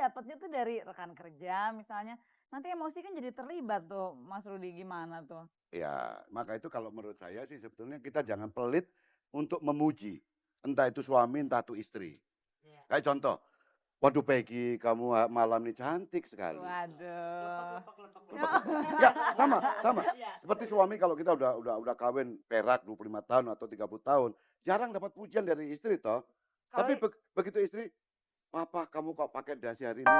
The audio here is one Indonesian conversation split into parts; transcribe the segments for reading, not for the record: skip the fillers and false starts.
dapatnya tuh dari rekan kerja misalnya. Nanti emosi kan jadi terlibat tuh Mas Rudi, gimana tuh? Ya, maka itu kalau menurut saya sih sebetulnya kita jangan pelit untuk memuji. Entah itu suami, entah itu istri. Iya. Kayak contoh, waduh Peggy, kamu malam ini cantik sekali. Waduh. Ya, sama. Iya. Seperti suami kalau kita udah kawin perak 25 tahun atau 30 tahun, jarang dapat pujian dari istri toh. Kalau Tapi begitu istri, "Papa, kamu kok pakai dasi hari ini?"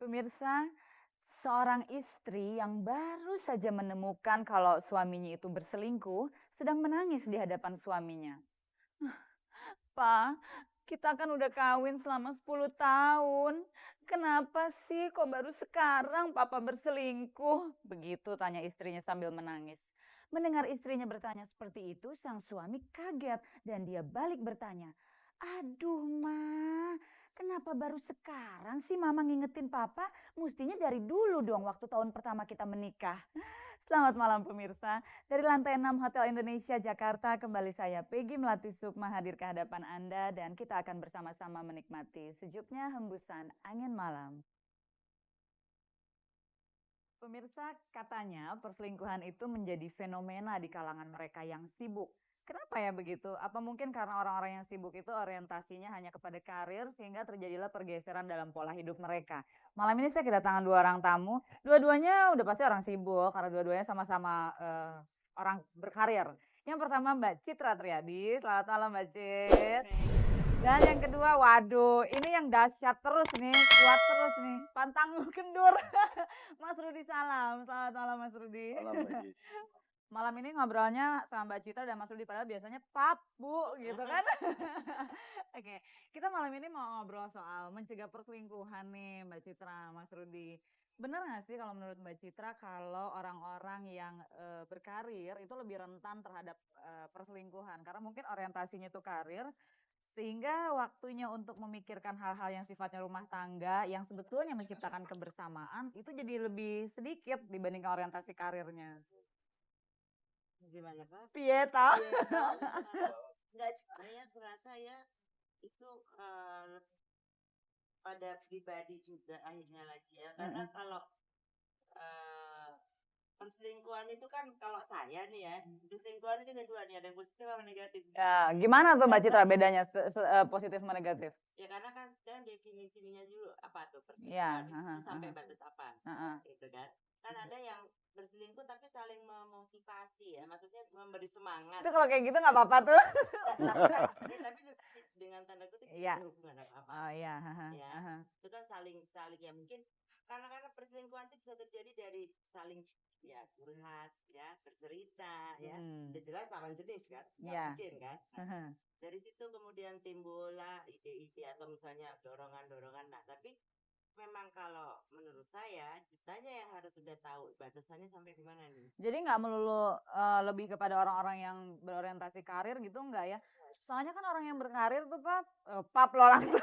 pemirsa, seorang istri yang baru saja menemukan kalau suaminya itu berselingkuh sedang menangis di hadapan suaminya. "Pak, kita kan udah kawin selama 10 tahun. Kenapa sih kok baru sekarang papa berselingkuh?" Begitu tanya istrinya sambil menangis. Mendengar istrinya bertanya seperti itu, sang suami kaget dan dia balik bertanya, "Aduh Ma, kenapa baru sekarang sih Mama ngingetin papa? Mestinya dari dulu dong waktu tahun pertama kita menikah." Selamat malam pemirsa. Dari lantai 6 Hotel Indonesia Jakarta, kembali saya Peggy Melati Sukma hadir ke hadapan Anda dan kita akan bersama-sama menikmati sejuknya hembusan angin malam. Pemirsa, katanya perselingkuhan itu menjadi fenomena di kalangan mereka yang sibuk. Kenapa ya begitu? Apa mungkin karena orang-orang yang sibuk itu orientasinya hanya kepada karir sehingga terjadilah pergeseran dalam pola hidup mereka. Malam ini saya kedatangan 2 orang tamu, dua-duanya udah pasti orang sibuk karena dua-duanya sama-sama orang berkarir. Yang pertama Mbak Citra Triadi, selamat malam Mbak Cit. Dan yang kedua, waduh, ini yang dahsyat terus nih, kuat terus nih, pantang kendur. Mas Rudi, salam. Selamat malam Mas Rudi. Malam Peggy. Malam ini ngobrolnya sama Mbak Citra dan Mas Rudi, padahal biasanya pap, Bu, gitu kan. Oke, kita malam ini mau ngobrol soal mencegah perselingkuhan nih Mbak Citra, Mas Rudi. Benar nggak sih kalau menurut Mbak Citra kalau orang-orang yang berkarir itu lebih rentan terhadap perselingkuhan? Karena mungkin orientasinya itu karir, sehingga waktunya untuk memikirkan hal-hal yang sifatnya rumah tangga yang sebetulnya menciptakan kebersamaan itu jadi lebih sedikit dibandingkan orientasi karirnya. Gimana Pak? Piye ta? Enggak, saya kurasa ya itu pada pribadi juga akhirnya lagi ya. Karena kalau perselingkuhan itu kan kalau saya nih ya, perselingkuhan itu ada dua nih, ada yang positif sama negatif. Ya, gimana tuh Mbak Citra bedanya positif sama negatif? Ya karena kan definisinya dulu apa tuh Ya, perselingkuhan itu sampai batas apa, gitu kan. Kan ada yang berselingkuh tapi saling memotivasi ya, maksudnya memberi semangat. Itu kalau kayak gitu nggak apa-apa tuh? Tapi dengan tanda kutip Iya. tidak ada hubungan apa-apa. Oh iya. Ya, itu kan saling ya mungkin karena perselingkuhan itu bisa terjadi dari saling ya curhat ya bercerita ya udah jelas lawan jenis kan nggak mungkin kan. Dari situ kemudian timbullah ide-ide atau misalnya dorongan-dorongan. Nah tapi memang kalau menurut saya kitanya yang harus sudah tahu batasannya sampai di mana nih. Jadi nggak melulu lebih kepada orang-orang yang berorientasi karir gitu nggak ya? Soalnya kan orang yang berkarir tuh pap lo langsung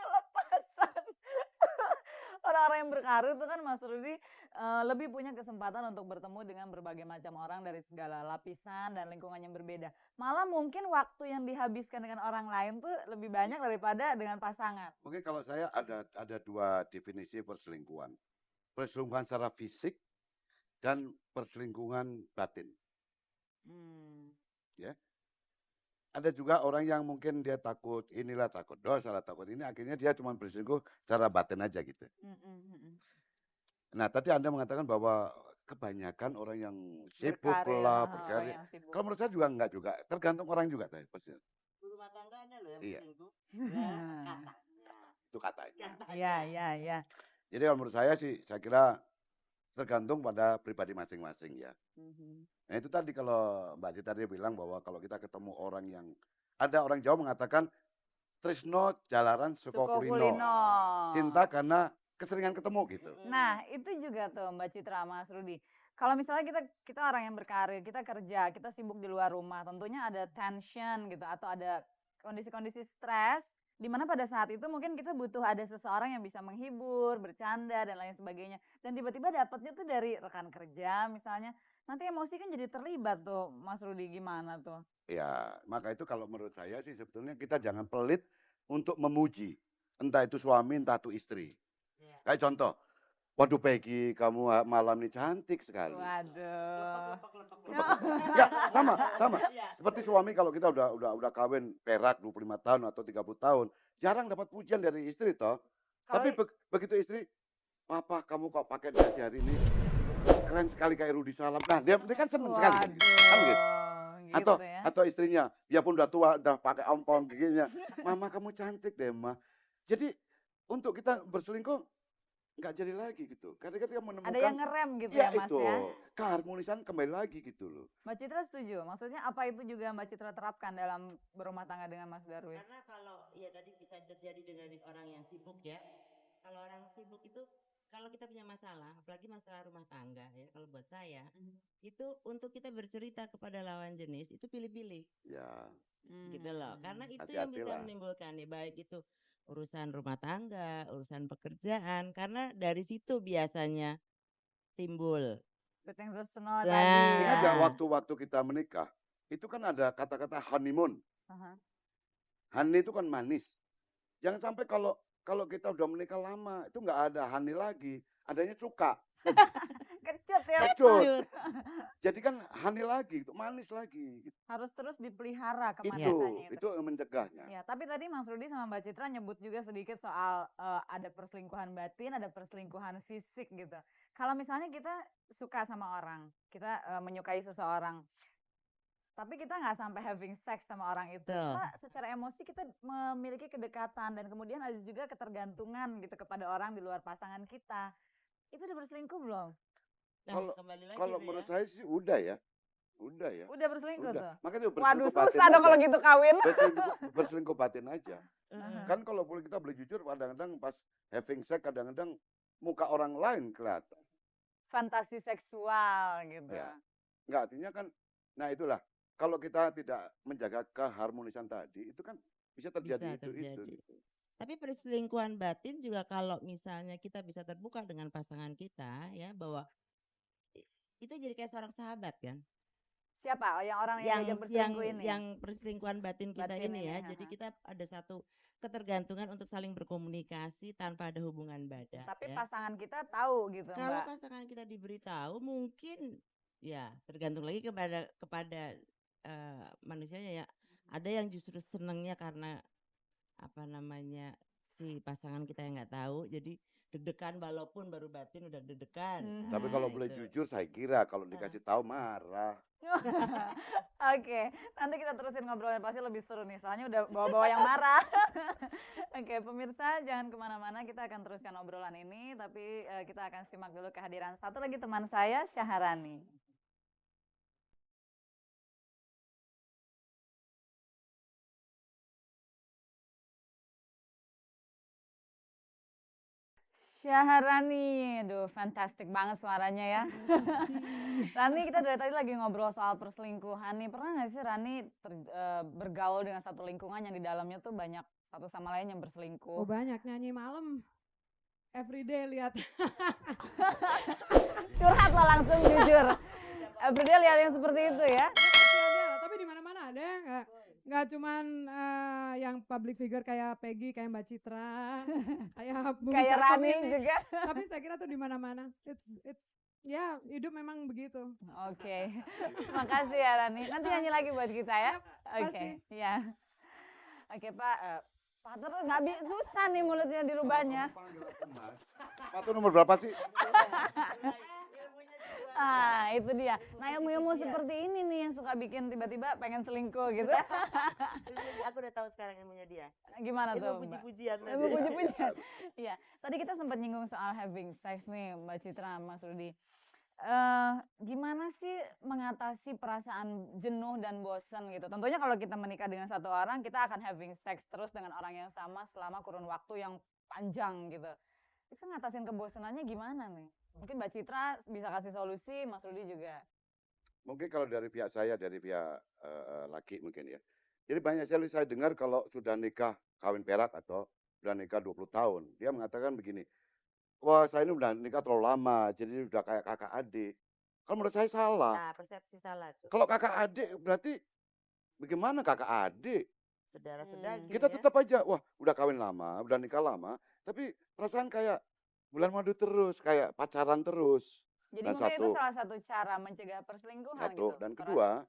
lepasan. Orang-orang yang berkarir tuh kan Mas Rudi lebih punya kesempatan untuk bertemu dengan berbagai macam orang dari segala lapisan dan lingkungan yang berbeda. Malah mungkin waktu yang dihabiskan dengan orang lain tuh lebih banyak daripada dengan pasangan. Mungkin kalau saya ada dua definisi perselingkuhan. Perselingkuhan secara fisik dan perselingkuhan batin. Ya. Ada juga orang yang mungkin dia takut inilah, takut dosa, takut ini, akhirnya dia cuma berselingkuh secara batin aja gitu. Nah tadi Anda mengatakan bahwa kebanyakan orang yang sibuk lah, berkarir. Kalau menurut saya juga enggak juga, tergantung orang juga. Rumah tangga ada loh yang berselingkuh. Katanya. Itu katanya. Iya. Jadi kalau menurut saya sih, saya kira tergantung pada pribadi masing-masing ya. Nah itu tadi kalau Mbak Cita dia bilang bahwa kalau kita ketemu orang yang, ada orang Jawa mengatakan tresno jalaran suko kulino. Cinta karena keseringan ketemu gitu. Nah itu juga tuh Mbak Citra, Mas Rudi. Kalau misalnya kita orang yang berkarir, kita kerja, kita sibuk di luar rumah, tentunya ada tension gitu atau ada kondisi-kondisi stres Dimana pada saat itu mungkin kita butuh ada seseorang yang bisa menghibur, bercanda dan lain sebagainya. Dan tiba-tiba dapatnya tuh dari rekan kerja misalnya. Nanti emosi kan jadi terlibat tuh, Mas Rudi, gimana tuh? Ya, maka itu kalau menurut saya sih sebetulnya kita jangan pelit untuk memuji. Entah itu suami, entah itu istri. Iya. Kayak contoh, waduh Peggy, kamu malam ini cantik sekali. Waduh. Ya, sama. Iya. Seperti suami kalau kita udah kawin perak 25 tahun atau 30 tahun, jarang dapat pujian dari istri toh. Tapi begitu istri, "Papa, kamu kok pakai dasi hari ini keren sekali kayak Rudi Salam." Nah, dia kan seneng sekali kan gitu. Kan gitu. Gitu ya. Atau istrinya, biarpun udah tua, udah pakai ompong giginya, "Mama kamu cantik deh, Ma." Jadi untuk kita berselingkuh nggak jadi lagi gitu. Karena kita menemukan Ada yang ngerem gitu ya ya, Mas itu, ya. keharmonisan kembali lagi gitu loh. Mbak Citra setuju? Maksudnya apa itu juga Mbak Citra terapkan dalam berumah tangga dengan Mas Darwis? Karena kalau ya tadi bisa terjadi dengan orang yang sibuk ya. Kalau orang sibuk itu kalau kita punya masalah, apalagi masalah rumah tangga ya, kalau buat saya itu untuk kita bercerita kepada lawan jenis itu pilih-pilih. Ya, Gitu loh. Karena itu yang bisa hati-hatilah. menimbulkan ya baik itu urusan rumah tangga, urusan pekerjaan karena dari situ biasanya timbul. Yang seseno Ya. tadi. Ingat Ya. nggak waktu kita menikah, itu kan ada kata-kata honeymoon. Aha. Honey itu kan manis. Jangan sampai kalau kita udah menikah lama, itu nggak ada honey lagi, adanya cuka. Kecut ya. Kecut. Jadi kan honey lagi, itu manis lagi. Harus terus dipelihara kemanisannya Itu yang mencegahnya. Ya, tapi tadi Mas Rudi sama Mbak Citra nyebut juga sedikit soal ada perselingkuhan batin, ada perselingkuhan fisik gitu. Kalau misalnya kita suka sama orang, kita menyukai seseorang, tapi kita nggak sampai having sex sama orang itu. Cuma secara emosi kita memiliki kedekatan dan kemudian ada juga ketergantungan gitu kepada orang di luar pasangan kita. Itu udah berselingkuh belum? Nah, kembali lagi Kalau tuh menurut ya. saya sih udah ya. Udah berselingkuh tuh? Makanya Waduh, berselingkuh batin susah dong aja. kalau gitu kawin. Berselingkuh batin aja. Kan kalau boleh kita boleh jujur, kadang-kadang pas having sex, kadang-kadang muka orang lain kelihatan. Fantasi seksual gitu. Ya. Enggak, artinya kan, nah itulah. Kalau kita tidak menjaga keharmonisan tadi, itu kan bisa terjadi itu. Tapi perselingkuhan batin juga kalau misalnya kita bisa terbuka dengan pasangan kita ya bahwa itu jadi kayak seorang sahabat kan. Siapa? Yang orang yang diajak berselingkuh ini? Yang perselingkuhan batin kita ini ya. Jadi kita ada satu ketergantungan untuk saling berkomunikasi tanpa ada hubungan badan. Tapi ya. pasangan kita tahu gitu, Kalau Mbak. pasangan kita diberitahu mungkin ya tergantung lagi kepada manusianya ya. Ada yang justru senangnya karena apa namanya si pasangan kita yang nggak tahu jadi deg-degan walaupun baru batin udah deg-degan. Tapi kalau boleh jujur saya kira kalau dikasih tahu marah. Oke, nanti kita terusin ngobrolnya pasti lebih seru nih soalnya udah bawa-bawa yang marah. Oke, pemirsa jangan kemana-mana, kita akan teruskan obrolan ini tapi kita akan simak dulu kehadiran satu lagi teman saya, Syaharani. Syaharani, aduh fantastik banget suaranya ya. Rani, kita dari tadi lagi ngobrol soal perselingkuhan nih. Pernah gak sih Rani bergaul dengan satu lingkungan yang di dalamnya tuh banyak satu sama lain yang berselingkuh? Oh banyak, nyanyi malam. Everyday lihat. Curhat lah langsung jujur. Everyday lihat yang seperti itu ya? Ada, tapi di mana-mana ada. Nggak cuman yang public figure kayak Peggy, kayak Mbak Citra, kayak Rani juga. Tapi saya kira tuh di mana-mana. It's ya hidup memang begitu. Oke. Makasih ya Rani. Nanti nyanyi lagi buat kita ya. Oke. Ya. Oke Pak. Pak terus nggak susah nih mulutnya dirubahnya. Pak tuh nomor berapa sih? Ah, itu dia. Nah, ilmu-ilmu seperti ini nih yang suka bikin tiba-tiba pengen selingkuh gitu. Aku udah tahu sekarang ilmunya dia. Gimana tuh? Ilmu puji-pujian. Ilmu puji-pujian. Iya. Tadi kita sempat nyinggung soal having sex nih, Mbak Citra, Mas Rudi. Gimana sih mengatasi perasaan jenuh dan bosan gitu? Tentunya kalau kita menikah dengan satu orang, kita akan having sex terus dengan orang yang sama selama kurun waktu yang panjang gitu. Itu ngatasin kebosanannya gimana nih? Mungkin Mbak Citra bisa kasih solusi, Mas Rudi juga. Mungkin kalau dari pihak saya, dari pihak laki mungkin ya. Jadi banyak sekali saya dengar kalau sudah nikah kawin perak atau sudah nikah 20 tahun, dia mengatakan begini, "Wah, saya ini udah nikah terlalu lama, jadi udah kayak kakak adik." Kalau menurut saya salah. Nah, persepsi salah tuh. Kalau kakak adik berarti bagaimana kakak adik? Saudara-saudara Kita ya. tetap aja, wah udah kawin lama, udah nikah lama, tapi perasaan kayak bulan madu terus, kayak pacaran terus. Jadi Dan mungkin itu satu, salah satu cara mencegah perselingkuhan gitu. dan kedua,